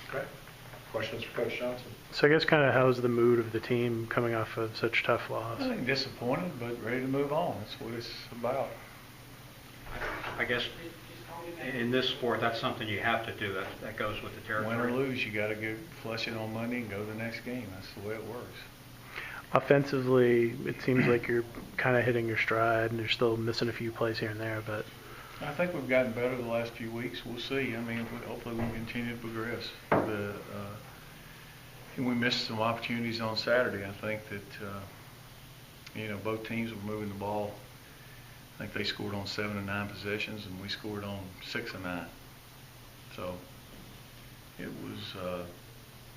Okay. Questions for Coach Johnson? So I guess kind of how's the mood of the team coming off of such a tough loss? I think disappointed, but ready to move on. That's what it's about. I guess in this sport, that's something you have to do. That goes with the territory. Win or lose, you got to go flush it on Monday and go to the next game. That's the way it works. Offensively, it seems like you're kind of hitting your stride, and you're still missing a few plays here and there, but I think we've gotten better the last few weeks. We'll see. I mean, hopefully we'll continue to progress. And we missed some opportunities on Saturday. I think that, both teams were moving the ball. I think they scored on 7 of 9 possessions, and we scored on 6 of 9. So it was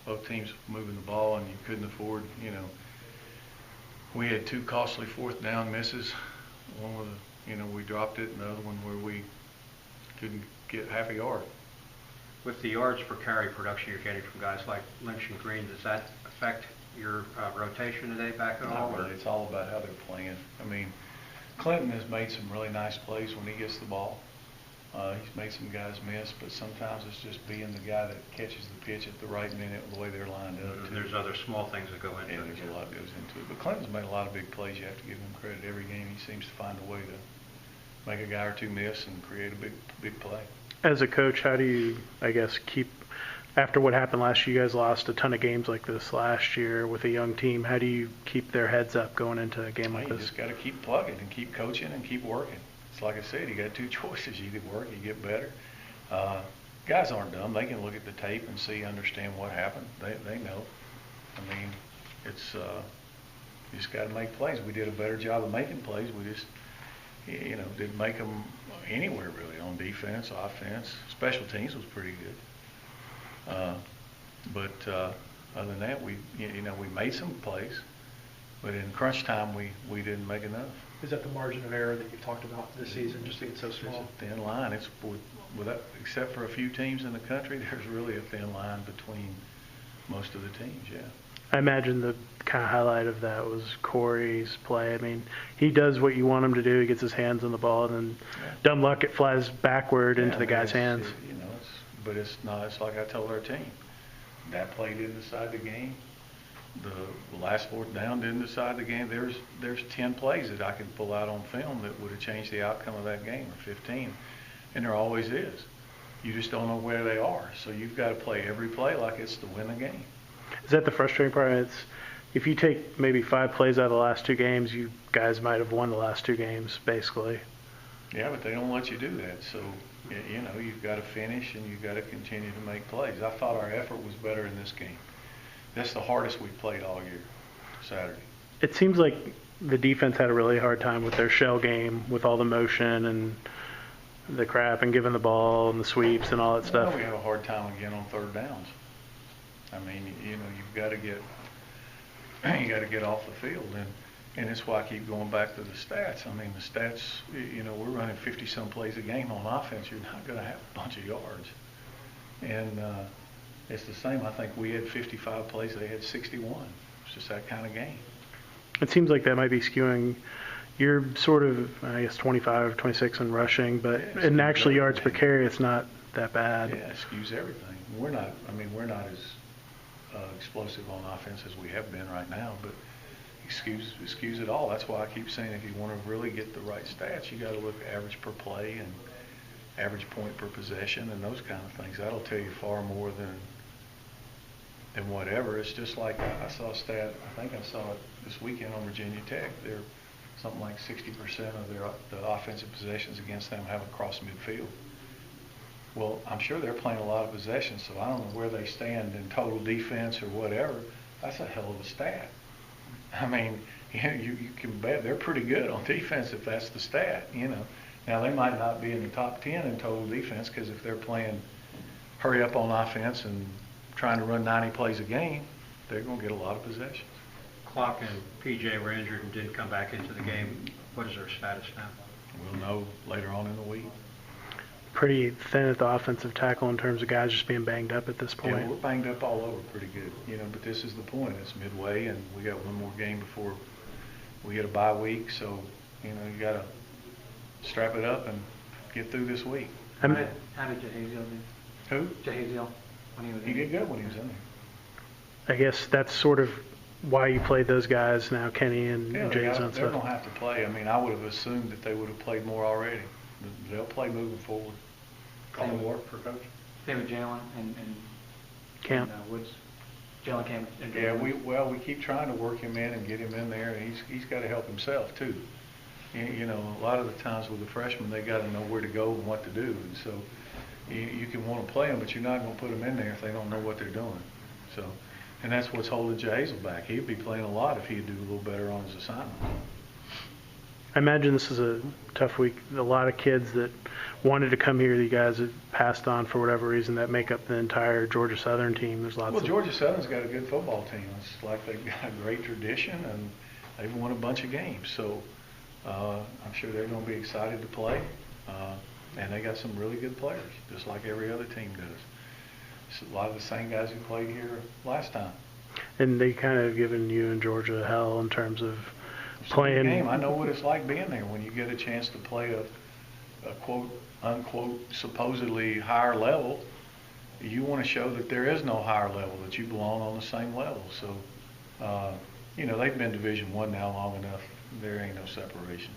both teams moving the ball, and you couldn't afford, we had 2 costly 4th down misses. One with we dropped it, and the other one where we couldn't get half a yard. With the yards per carry production you're getting from guys like Lynch and Green, does that affect your rotation today back at all? Not really. It's all about how they're playing. I mean, Clinton has made some really nice plays when he gets the ball. He's made some guys miss, but sometimes it's just being the guy that catches the pitch at the right minute the way they're lined up. There's other small things that go into it. Yeah, there's a lot that goes into it. But Clinton's made a lot of big plays. You have to give him credit. Every game he seems to find a way to make a guy or two miss and create a big play. as a coach, how do you, I guess, keep, after what happened last year, you guys lost a ton of games like this last year with a young team. How do you keep their heads up going into a game like You this? just got to keep plugging and keep coaching and keep working. It's like I said, you got 2 choices. You either work, you get better. Guys aren't dumb. They can look at the tape and see, understand what happened. They know. I mean, it's you just got to make plays. We did a better job of making plays. We just, didn't make them anywhere really on defense, offense. Special teams was pretty good. But other than that, we made some plays, but in crunch time we didn't make enough. Is that the margin of error that you've talked about this season, just being so small? It's a thin line. It's without, except for a few teams in the country, there's really a thin line between most of the teams. Yeah. I imagine the kind of highlight of that was Corey's play. I mean, he does what you want him to do. He gets his hands on the ball, and then dumb luck, it flies backward into the guy's hands. But it's not. It's like I told our team. That play didn't decide the game. The last 4th down didn't decide the game. There's 10 plays that I can pull out on film that would have changed the outcome of that game, or 15, and there always is. You just don't know where they are. So you've got to play every play like it's to win the game. Is that the frustrating part? It's if you take maybe 5 plays out of the last 2 games, you guys might have won the last 2 games, basically. Yeah, but they don't let you do that. So, you've got to finish and you've got to continue to make plays. I thought our effort was better in this game. That's the hardest we played all year, Saturday. It seems like the defense had a really hard time with their shell game, with all the motion and the crap and giving the ball and the sweeps and all that stuff. We have a hard time again on 3rd downs. I mean, you've got to get off the field, and it's why I keep going back to the stats. I mean, the stats, we're running 50-some plays a game on offense. You're not going to have a bunch of yards, and it's the same. I think we had 55 plays; they had 61. It's just that kind of game. It seems like that might be skewing. You're sort of, I guess, 25, 26 in rushing, but in actual yards per carry, it's not that bad. Yeah, it skews everything. We're not as explosive on offense as we have been right now, but it skews it all. That's why I keep saying if you want to really get the right stats, you got to look at average per play and average point per possession and those kind of things. That'll tell you far more than whatever. It's just like I saw a stat, I think I saw it this weekend on Virginia Tech. They're something like 60% of the offensive possessions against them haven't crossed midfield. Well, I'm sure they're playing a lot of possessions, so I don't know where they stand in total defense or whatever. That's a hell of a stat. I mean, you can bet they're pretty good on defense if that's the stat, Now, they might not be in the top 10 in total defense because if they're playing hurry up on offense and trying to run 90 plays a game, they're going to get a lot of possessions. Clock and PJ were injured and didn't come back into the game. What is their status now? We'll know later on in the week. Pretty thin at the offensive tackle in terms of guys just being banged up at this point. Yeah, we're banged up all over pretty good, but this is the point. It's midway, and we got one more game before we get a bye week, so, you got to strap it up and get through this week. How did Jahaziel do? Who? Jahaziel. when he was He in. did good when he was in there. I guess that's sort of why you played those guys now, Kenny and Yeah, James on they're stuff. going to have to play. I mean, I would have assumed that they would have played more already. But they'll play moving forward. Call the work for coach. Same with Jalen and Camp. Woods. Jalen Camp. And Yeah, Jordan. we keep trying to work him in and get him in there, and he's got to help himself too. You know, a lot of the times with the freshmen, they got to know where to go and what to do, and so you can want to play them, but you're not going to put them in there if they don't know what they're doing. So, and that's what's holding Jahazel back. He'd be playing a lot if he'd do a little better on his assignment. I imagine this is a tough week. A lot of kids that wanted to come here, you guys have passed on for whatever reason, that make up the entire Georgia Southern team. There's lots Well, of Georgia Southern's got a good football team. It's like they've got a great tradition, and they've won a bunch of games. So I'm sure they're going to be excited to play. And they got some really good players, just like every other team does. It's a lot of the same guys who played here last time. And they kind of given you and Georgia hell in terms of It's a playing. good game. I know what it's like being there when you get a chance to play a quote unquote supposedly higher level. You want to show that there is no higher level, that you belong on the same level. So you know, they've been Division I now long enough. There ain't no separation.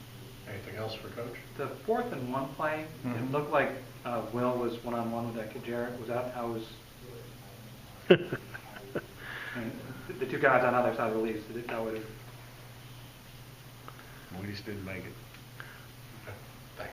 Anything else for coach? The 4th and 1 play, Mhm. it looked like Will was one-on-one with that kid Jarrett. Was that how it was? I mean, the two guys on either side of the leaves, did it, that would have... We just didn't make it.